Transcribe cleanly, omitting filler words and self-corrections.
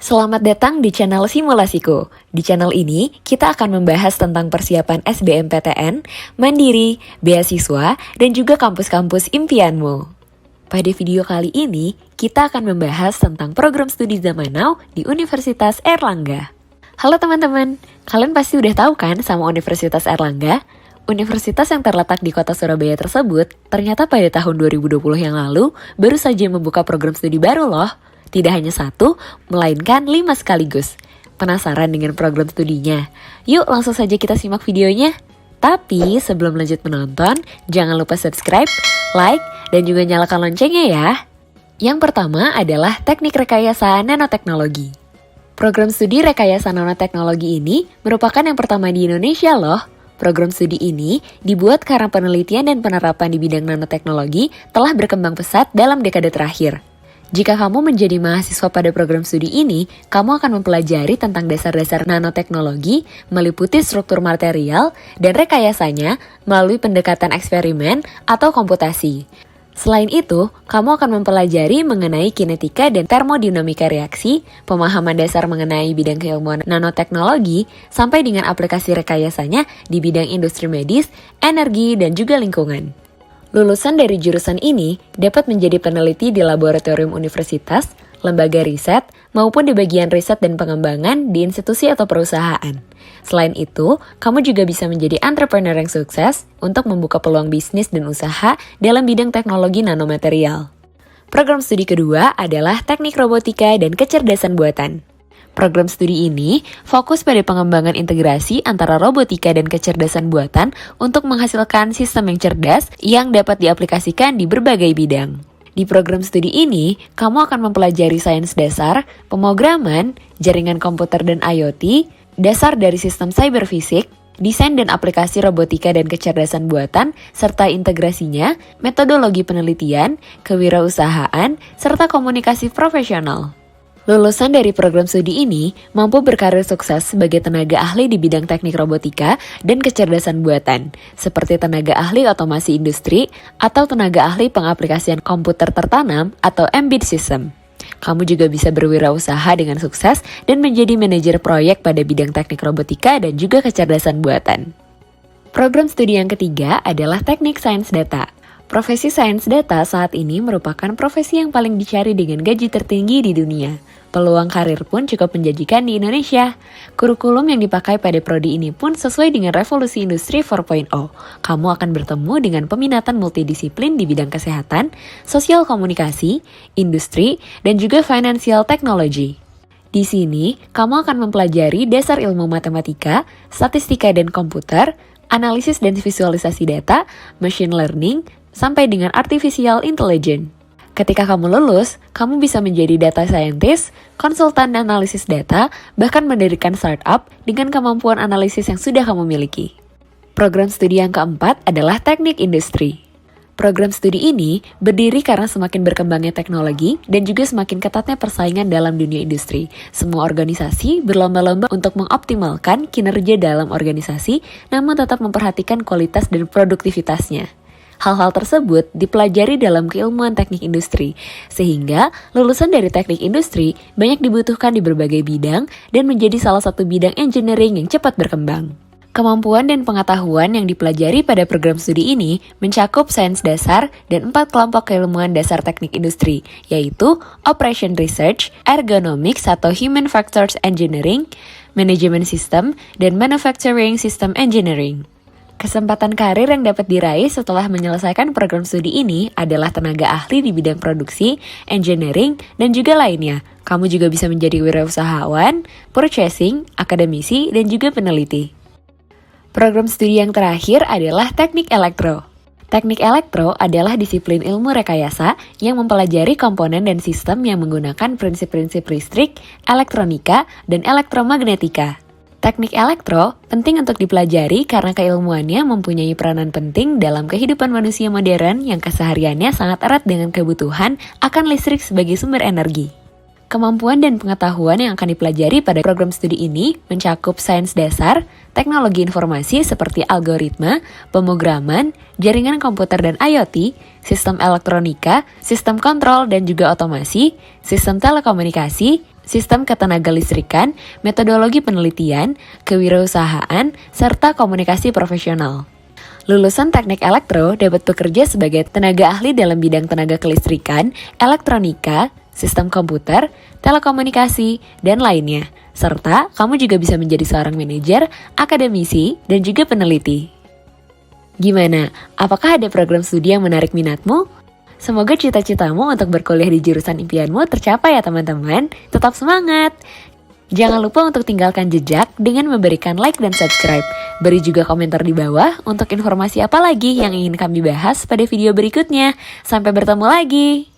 Selamat datang di channel Simulasiku. Di channel ini, kita akan membahas tentang persiapan SBMPTN, Mandiri, beasiswa, dan juga kampus-kampus impianmu. Pada video kali ini, kita akan membahas tentang program studi zaman now di Universitas Airlangga. Halo teman-teman, kalian pasti udah tahu kan sama Universitas Airlangga? Universitas yang terletak di kota Surabaya tersebut, ternyata pada tahun 2020 yang lalu, baru saja membuka program studi baru loh. Tidak hanya satu, melainkan 5 sekaligus. Penasaran dengan program studinya? Yuk langsung saja kita simak videonya. Tapi sebelum lanjut menonton, jangan lupa subscribe, like, dan juga nyalakan loncengnya ya. Yang pertama adalah Teknik Rekayasa Nanoteknologi. Program studi Rekayasa Nanoteknologi ini merupakan yang pertama di Indonesia loh. Program studi ini dibuat karena penelitian dan penerapan di bidang nanoteknologi telah berkembang pesat dalam dekade terakhir. Jika kamu menjadi mahasiswa pada program studi ini, kamu akan mempelajari tentang dasar-dasar nanoteknologi, meliputi struktur material, dan rekayasanya melalui pendekatan eksperimen atau komputasi. Selain itu, kamu akan mempelajari mengenai kinetika dan termodinamika reaksi, pemahaman dasar mengenai bidang keilmuan nanoteknologi, sampai dengan aplikasi rekayasanya di bidang industri medis, energi, dan juga lingkungan. Lulusan dari jurusan ini dapat menjadi peneliti di laboratorium universitas, lembaga riset, maupun di bagian riset dan pengembangan di institusi atau perusahaan. Selain itu, kamu juga bisa menjadi entrepreneur yang sukses untuk membuka peluang bisnis dan usaha dalam bidang teknologi nanomaterial. Program studi kedua adalah Teknik Robotika dan Kecerdasan Buatan. Program studi ini fokus pada pengembangan integrasi antara robotika dan kecerdasan buatan untuk menghasilkan sistem yang cerdas yang dapat diaplikasikan di berbagai bidang. Di program studi ini, kamu akan mempelajari sains dasar, pemrograman, jaringan komputer dan IoT, dasar dari sistem cyberfisik, desain dan aplikasi robotika dan kecerdasan buatan, serta integrasinya, metodologi penelitian, kewirausahaan, serta komunikasi profesional. Lulusan dari program studi ini mampu berkarir sukses sebagai tenaga ahli di bidang teknik robotika dan kecerdasan buatan, seperti tenaga ahli otomasi industri atau tenaga ahli pengaplikasian komputer tertanam atau embedded system. Kamu juga bisa berwirausaha dengan sukses dan menjadi manajer proyek pada bidang teknik robotika dan juga kecerdasan buatan. Program studi yang ketiga adalah Teknik Sains Data. Profesi sains data saat ini merupakan profesi yang paling dicari dengan gaji tertinggi di dunia. Peluang karir pun cukup menjanjikan di Indonesia. Kurikulum yang dipakai pada prodi ini pun sesuai dengan revolusi industri 4.0. Kamu akan bertemu dengan peminatan multidisiplin di bidang kesehatan, sosial komunikasi, industri, dan juga financial technology. Di sini, kamu akan mempelajari dasar ilmu matematika, statistika dan komputer, analisis dan visualisasi data, machine learning, sampai dengan artificial intelligence. Ketika kamu lulus, kamu bisa menjadi data scientist, konsultan analisis data, bahkan mendirikan startup dengan kemampuan analisis yang sudah kamu miliki. Program studi yang keempat adalah Teknik Industri. Program studi ini berdiri karena semakin berkembangnya teknologi dan juga semakin ketatnya persaingan dalam dunia industri. Semua organisasi berlomba-lomba untuk mengoptimalkan kinerja dalam organisasi, namun tetap memperhatikan kualitas dan produktivitasnya. Hal-hal tersebut dipelajari dalam keilmuan teknik industri, sehingga lulusan dari teknik industri banyak dibutuhkan di berbagai bidang dan menjadi salah satu bidang engineering yang cepat berkembang. Kemampuan dan pengetahuan yang dipelajari pada program studi ini mencakup sains dasar dan 4 kelompok keilmuan dasar teknik industri, yaitu Operation Research, Ergonomics atau Human Factors Engineering, Management System, dan Manufacturing System Engineering. Kesempatan karir yang dapat diraih setelah menyelesaikan program studi ini adalah tenaga ahli di bidang produksi, engineering, dan juga lainnya. Kamu juga bisa menjadi wirausahawan, purchasing, akademisi, dan juga peneliti. Program studi yang terakhir adalah Teknik Elektro. Teknik elektro adalah disiplin ilmu rekayasa yang mempelajari komponen dan sistem yang menggunakan prinsip-prinsip listrik, elektronika, dan elektromagnetika. Teknik elektro penting untuk dipelajari karena keilmuannya mempunyai peranan penting dalam kehidupan manusia modern yang kesehariannya sangat erat dengan kebutuhan akan listrik sebagai sumber energi. Kemampuan dan pengetahuan yang akan dipelajari pada program studi ini mencakup sains dasar, teknologi informasi seperti algoritma, pemrograman, jaringan komputer dan IoT, sistem elektronika, sistem kontrol dan juga otomasi, sistem telekomunikasi, sistem ketenagalistrikan, metodologi penelitian, kewirausahaan, serta komunikasi profesional. Lulusan teknik elektro dapat bekerja sebagai tenaga ahli dalam bidang tenaga kelistrikan, elektronika, sistem komputer, telekomunikasi, dan lainnya. Serta kamu juga bisa menjadi seorang manajer, akademisi, dan juga peneliti. Gimana? Apakah ada program studi yang menarik minatmu? Semoga cita-citamu untuk berkuliah di jurusan impianmu tercapai ya teman-teman. Tetap semangat! Jangan lupa untuk tinggalkan jejak dengan memberikan like dan subscribe. Beri juga komentar di bawah untuk informasi apa lagi yang ingin kami bahas pada video berikutnya. Sampai bertemu lagi!